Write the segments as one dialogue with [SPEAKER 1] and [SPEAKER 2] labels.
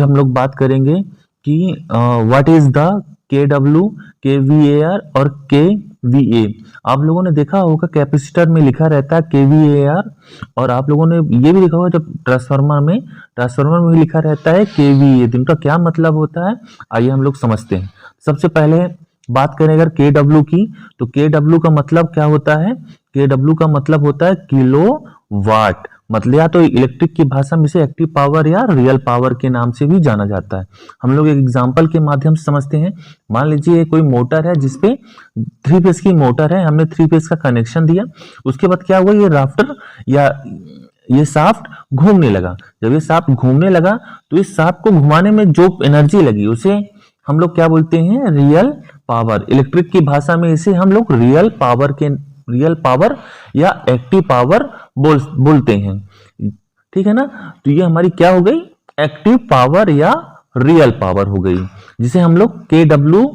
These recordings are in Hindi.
[SPEAKER 1] आज हम लोग बात करेंगे कि व्हाट इज द के डब्ल्यू, के वी ए आर और के वी ए। आप लोगों ने देखा होगा कैपेसिटर में लिखा रहता है के वी ए आर, और आप लोगों ने ये भी देखा होगा जब ट्रांसफार्मर में लिखा रहता है के वी ए। इनका क्या मतलब होता है, आइए हम लोग समझते हैं। सबसे पहले बात करें अगर के डब्ल्यू की, तो के डब्ल्यू का मतलब क्या होता है? के डब्ल्यू का मतलब होता है किलो वाट। मतलब या तो इलेक्ट्रिक की भाषा में इसे एक्टिव पावर या रियल पावर के नाम से भी जाना जाता है। हम लोग एक एग्जांपल के माध्यम से समझते हैं। मान लीजिए कोई मोटर है जिसपे 3 फेज की मोटर है, हमने 3 फेज का कनेक्शन दिया। उसके बाद क्या हुआ, ये राफ्टर या ये शाफ्ट घूमने लगा। जब ये शाफ्ट घूमने लगा तो इस शाफ्ट को घुमाने में जो एनर्जी लगी उसे हम लोग क्या बोलते हैं? Real power. इलेक्ट्रिक की भाषा में इसे हम लोग रियल पावर या एक्टिव पावर बोलते हैं। ठीक है ना? तो ये हमारी क्या हो गई? एक्टिव पावर या रियल पावर हो गई, जिसे हम लोग के डब्ल्यू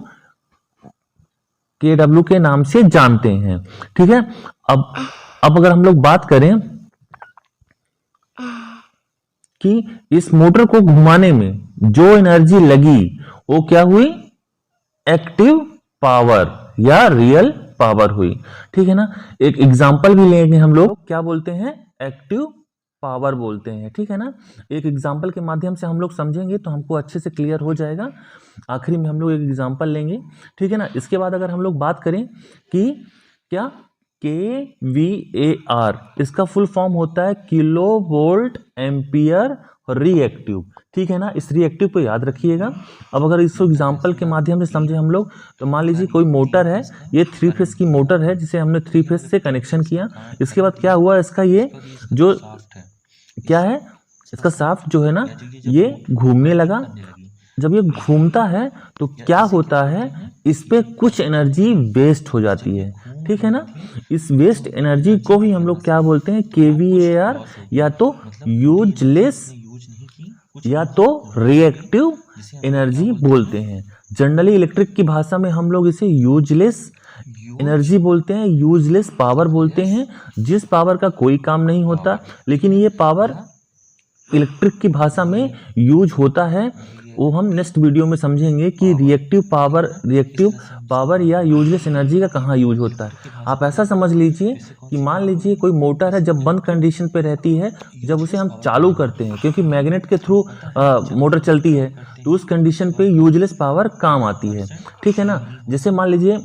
[SPEAKER 1] के नाम से जानते हैं। ठीक है। अब अगर हम लोग बात करें कि इस मोटर को घुमाने में जो एनर्जी लगी वो क्या हुई? एक्टिव पावर या रियल पावर हुई। ठीक है ना? एक एग्जांपल भी लेंगे हम लोग, क्या बोलते हैं? एक्टिव पावर बोलते हैं। ठीक है ना? एक एग्जांपल के माध्यम से हम लोग समझेंगे तो हमको अच्छे से क्लियर हो जाएगा। आखिरी में हम लोग एक एग्जांपल लेंगे। ठीक है ना? इसके बाद अगर हम लोग बात करें कि क्या के वी ए आर, इसका फुल फॉर्म होता है किलो वोल्ट एम्पियर रिएक्टिव। ठीक है ना? इस रिएक्टिव को याद रखिएगा। अब अगर इसको एग्जांपल के माध्यम से समझे हम लोग, तो मान लीजिए कोई मोटर है, ये 3 फेज की मोटर है जिसे हमने 3 फेज से कनेक्शन किया। इसके बाद क्या हुआ, इसका ये जो क्या है, इसका शाफ्ट जो है ना, ये घूमने लगा। जब ये घूमता है तो क्या होता है, इस पे कुछ एनर्जी वेस्ट हो जाती है। ठीक है ना? इस वेस्ट एनर्जी को ही हम लोग क्या बोलते हैं? केवीएआर, या तो यूजलेस या तो रिएक्टिव एनर्जी बोलते हैं। जनरली इलेक्ट्रिक की भाषा में हम लोग इसे यूजलेस एनर्जी बोलते हैं, यूजलेस पावर बोलते हैं, जिस पावर का कोई काम नहीं होता, लेकिन ये पावर इलेक्ट्रिक की भाषा में यूज होता है। वो हम नेक्स्ट वीडियो में समझेंगे कि रिएक्टिव पावर या यूजलेस एनर्जी का कहाँ यूज होता है। आप ऐसा समझ लीजिए कि मान लीजिए कोई मोटर है, जब बंद कंडीशन पे रहती है, जब उसे हम चालू करते हैं, क्योंकि मैग्नेट के थ्रू मोटर चलती है, तो उस कंडीशन पे यूजलेस पावर काम आती है। ठीक है ना? जैसे मान लीजिए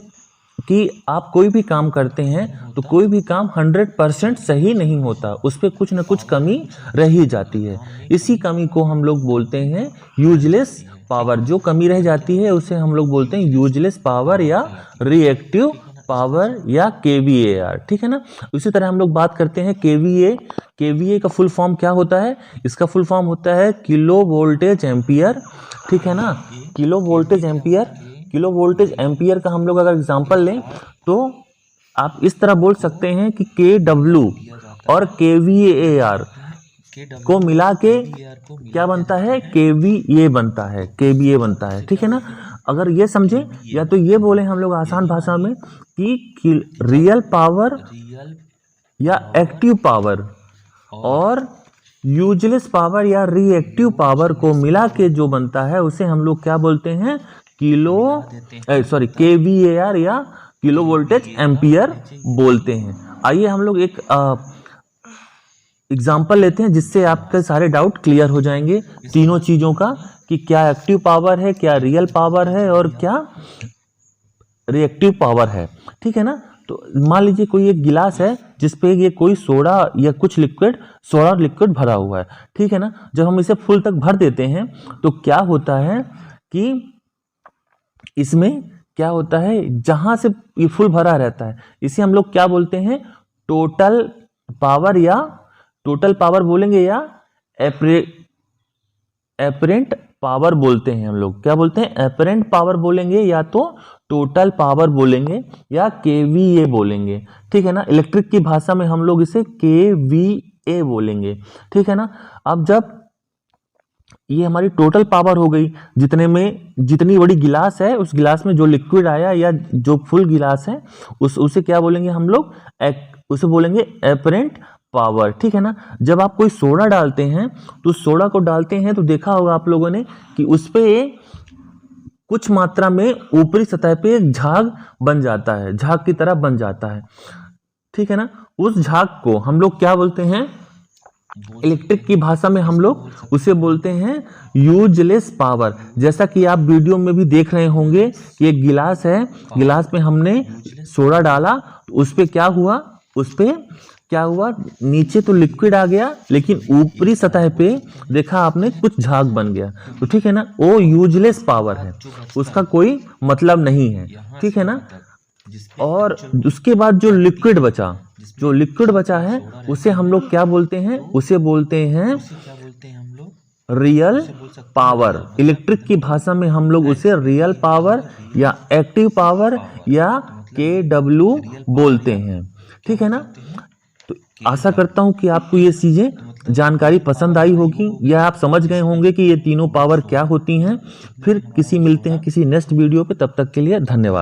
[SPEAKER 1] कि आप कोई भी काम करते हैं तो कोई भी काम 100% सही नहीं होता, उस पर कुछ ना कुछ कमी रह ही जाती है। इसी कमी को हम लोग बोलते हैं यूजलेस पावर। जो कमी रह जाती है उसे हम लोग बोलते हैं यूजलेस पावर या रिएक्टिव पावर या केवीएआर। ठीक है ना? उसी तरह हम लोग बात करते हैं केवीए का फुल फॉर्म क्या होता है? इसका फुल फॉर्म होता है किलो वोल्टेज एम्पियर। ठीक है ना? किलो वोल्टेज एम्पियर का हम लोग अगर एग्जांपल लें तो आप इस तरह बोल सकते हैं कि के डब्ल्यू और के वी ए आर को मिला के क्या बनता है? केवीए बनता है। ठीक है ना? अगर ये समझे, या तो ये बोले हम लोग आसान भाषा में कि रियल पावर या एक्टिव पावर और यूजलेस पावर या रिएक्टिव पावर को मिला के जो बनता है उसे हम लोग क्या बोलते हैं? केवीएआर या किलो वोल्टेज एम्पियर बोलते हैं। आइए हम लोग एक एग्जाम्पल लेते हैं जिससे आपके सारे डाउट क्लियर हो जाएंगे तीनों चीजों का, कि क्या एक्टिव पावर है, क्या रियल पावर है और क्या रिएक्टिव पावर है। ठीक है ना? तो मान लीजिए कोई एक गिलास है जिसपे ये कोई सोडा या कुछ सोडा लिक्विड भरा हुआ है। ठीक है ना? जब हम इसे फुल तक भर देते हैं तो क्या होता है कि इसमें क्या होता है, जहां से ये फुल भरा रहता है इसे हम लोग क्या बोलते हैं? टोटल पावर बोलेंगे या एपरेंट पावर बोलते हैं। हम लोग क्या बोलते हैं? एपरेंट पावर बोलेंगे, या तो टोटल पावर बोलेंगे, या केवीए बोलेंगे। ठीक है ना? इलेक्ट्रिक की भाषा में हम लोग इसे केवीए बोलेंगे। ठीक है ना? अब जब ये हमारी टोटल पावर हो गई, जितनी बड़ी गिलास है उस गिलास में जो लिक्विड आया या जो फुल गिलास है उसे क्या बोलेंगे हम लोग? उसे बोलेंगे एपरेंट पावर, ठीक है ना। जब आप कोई सोडा डालते हैं तो सोडा को डालते हैं तो देखा होगा आप लोगों ने कि उस पे कुछ मात्रा में ऊपरी सतह पे एक झाग बन जाता है, झाग की तरह बन जाता है, ठीक है ना। उस झाग को हम लोग क्या बोलते हैं, इलेक्ट्रिक की भाषा में हम लोग उसे बोलते हैं यूजलेस पावर। जैसा कि आप वीडियो में भी देख रहे होंगे कि एक गिलास है, गिलास में हमने सोडा डाला तो उस पे क्या हुआ, उस पे क्या हुआ, नीचे तो लिक्विड आ गया लेकिन ऊपरी सतह पे देखा आपने कुछ झाग बन गया, तो ठीक है ना, वो यूजलेस पावर है, उसका कोई मतलब नहीं है, ठीक है ना। और उसके बाद जो लिक्विड बचा है उसे हम लोग क्या बोलते हैं, उसे बोलते हैं रियल पावर। इलेक्ट्रिक की भाषा में हम लोग उसे रियल पावर या एक्टिव पावर या KW बोलते हैं, ठीक है ना। तो आशा करता हूं कि आपको ये चीजें जानकारी पसंद आई होगी या आप समझ गए होंगे कि ये तीनों पावर क्या होती हैं। फिर मिलते हैं किसी नेक्स्ट वीडियो पे, तब तक के लिए धन्यवाद।